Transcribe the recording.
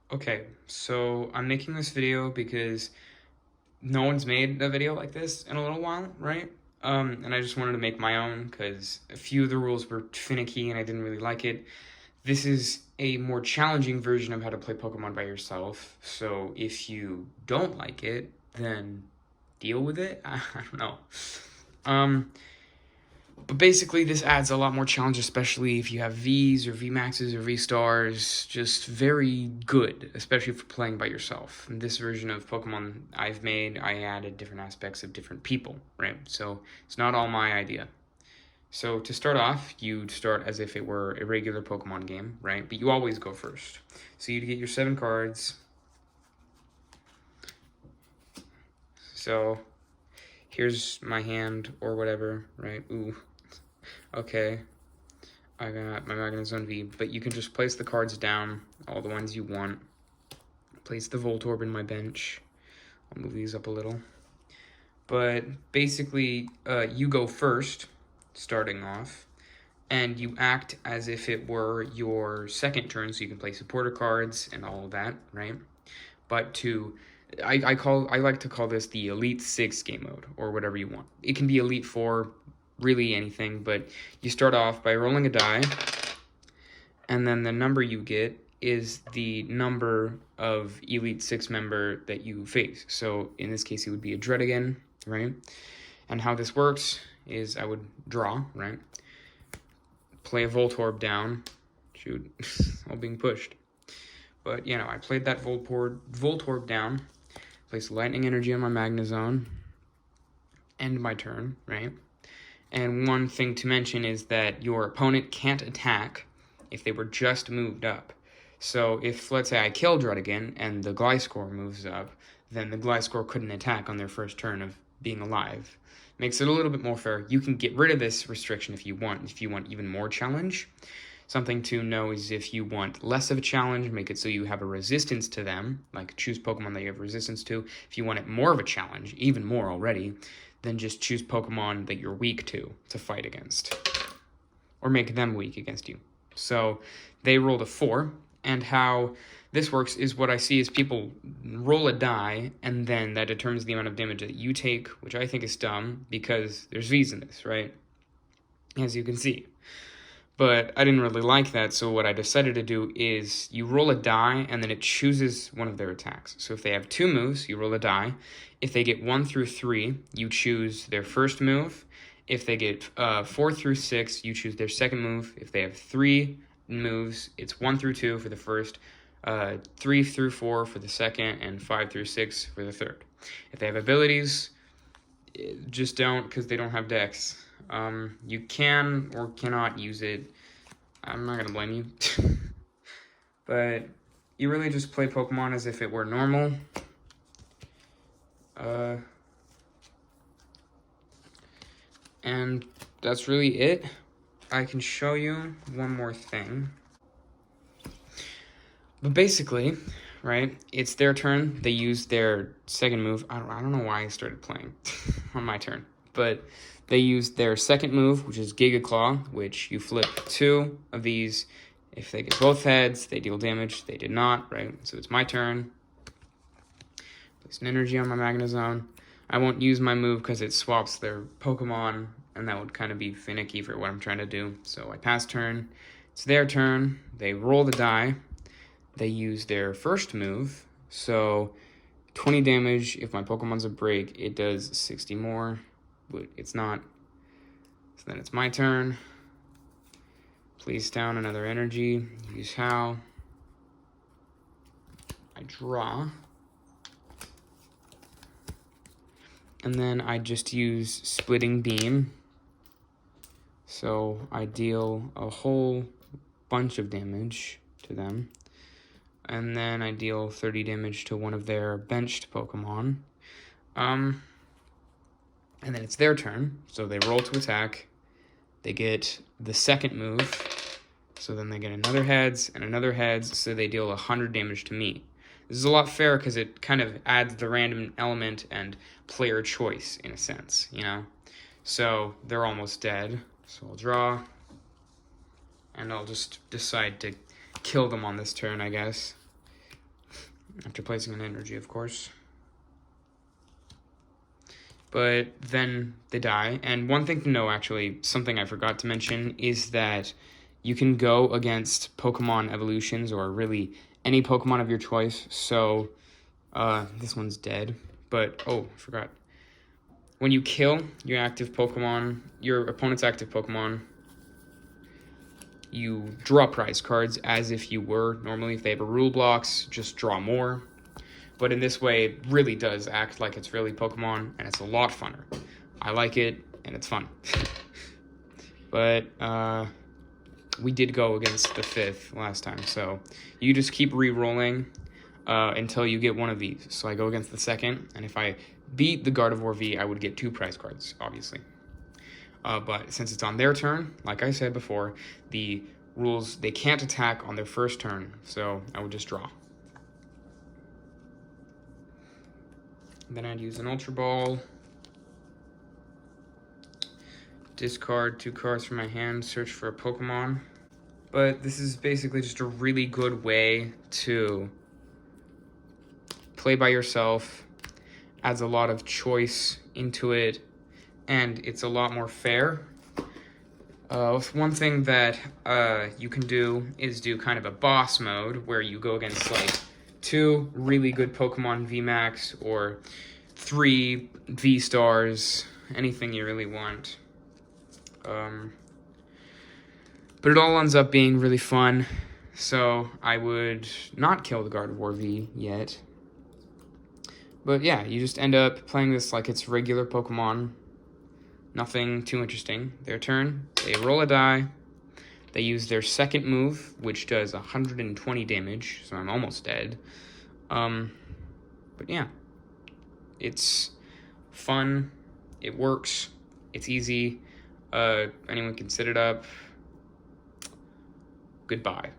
Okay, so I'm making this video because no one's made a video like this in a little while, right? And I just wanted to make my own because a few of the rules were finicky and I didn't really like it. This is a more challenging version of how to play Pokemon by yourself, so if you don't like it, then deal with it. I don't know. Um, But basically, this adds a lot more challenge, especially if you have Vs or Vmaxes or V stars. Just very good, especially for playing by yourself. In this version of Pokemon I've made, I added different aspects of different people, right? So it's not all my idea. So to start off, you'd start as if it were a regular Pokemon game, right? But you always go first. So you'd get your 7 cards. So here's my hand or whatever, right? Ooh. Okay. I got my Magnezone V, but you can just place the cards down, all the ones you want. Place the Voltorb in my bench. I'll move these up a little. But basically, you go first, starting off, and you act as if it were your second turn, so you can play supporter cards and all of that, right? But I like to call this the Elite 6 game mode, or whatever you want. It can be Elite 4, really anything, but you start off by rolling a die, and then the number you get is the number of Elite 6 member that you face. So in this case, it would be a Dredigan, right? And how this works is I would draw, right? Play a Voltorb down. Shoot, all being pushed. But, I played that Voltorb down. Place Lightning Energy on my Magnezone. End my turn, right? And one thing to mention is that your opponent can't attack if they were just moved up. So if, let's say, I kill Dredigan and the Gliscor moves up, then the Gliscor couldn't attack on their first turn of being alive. Makes it a little bit more fair. You can get rid of this restriction if you want even more challenge. Something to know is if you want less of a challenge, make it so you have a resistance to them, like choose Pokemon that you have resistance to. If you want it more of a challenge, even more already, then just choose Pokemon that you're weak to fight against. Or make them weak against you. So they rolled a 4, and how this works is what I see is people roll a die, and then that determines the amount of damage that you take, which I think is dumb, because there's Vs in this, right? As you can see. But I didn't really like that, so what I decided to do is you roll a die, and then it chooses one of their attacks. So if they have 2 moves, you roll a die. If they get 1 through 3, you choose their first move. If they get 4 through 6, you choose their second move. If they have 3 moves, it's 1 through 2 for the first, 3 through 4 for the second, and 5 through 6 for the third. If they have abilities, just don't, because they don't have decks. You can or cannot use it. I'm not gonna blame you. But you really just play Pokemon as if it were normal. And that's really it. I can show you one more thing. But basically, right, it's their turn. They use their second move. I don't know why I started playing on my turn. But they use their second move, which is Giga Claw, which you flip 2 of these. If they get both heads, they deal damage. They did not, right? So it's my turn. Place an energy on my Magnezone. I won't use my move because it swaps their Pokemon, and that would kind of be finicky for what I'm trying to do. So I pass turn. It's their turn. They roll the die. They use their first move. So 20 damage. If my Pokemon's a break, it does 60 more. But it's not. So then it's my turn. Place down another energy. Use Howl. I draw. And then I just use Splitting Beam. So I deal a whole bunch of damage to them. And then I deal 30 damage to one of their benched Pokemon. And then it's their turn, so they roll to attack. They get the second move, so then they get another heads and another heads, so they deal 100 damage to me. This is a lot fairer because it kind of adds the random element and player choice, in a sense, So they're almost dead, so I'll draw, and I'll just decide to kill them on this turn, I guess. After placing an energy, of course. But then they die. And one thing to know, actually, something I forgot to mention, is that you can go against Pokemon evolutions, or really any Pokemon of your choice. So, this one's dead. But, oh, I forgot. When you kill your active Pokemon, your opponent's active Pokemon, you draw prize cards as if you were. Normally, if they have a rule blocks, just draw more. But in this way, it really does act like it's really Pokemon, and it's a lot funner. I like it, and it's fun. But we did go against the 5th last time, so you just keep re-rolling until you get one of these. So I go against the 2nd, and if I beat the Gardevoir V, I would get 2 prize cards, obviously. But since it's on their turn, like I said before, the rules, they can't attack on their first turn, so I would just draw. Then I'd use an Ultra Ball, discard 2 cards from my hand, search for a Pokemon. But this is basically just a really good way to play by yourself, adds a lot of choice into it, and it's a lot more fair. One thing that you can do is do kind of a boss mode, where you go against like 2 really good Pokemon VMAX, or 3 V-Stars, anything you really want. But it all ends up being really fun, so I would not kill the Gardevoir V yet. But yeah, you just end up playing this like it's regular Pokemon. Nothing too interesting. Their turn, they roll a die. They use their second move, which does 120 damage, so I'm almost dead. But yeah, it's fun, it works, it's easy, anyone can set it up. Goodbye.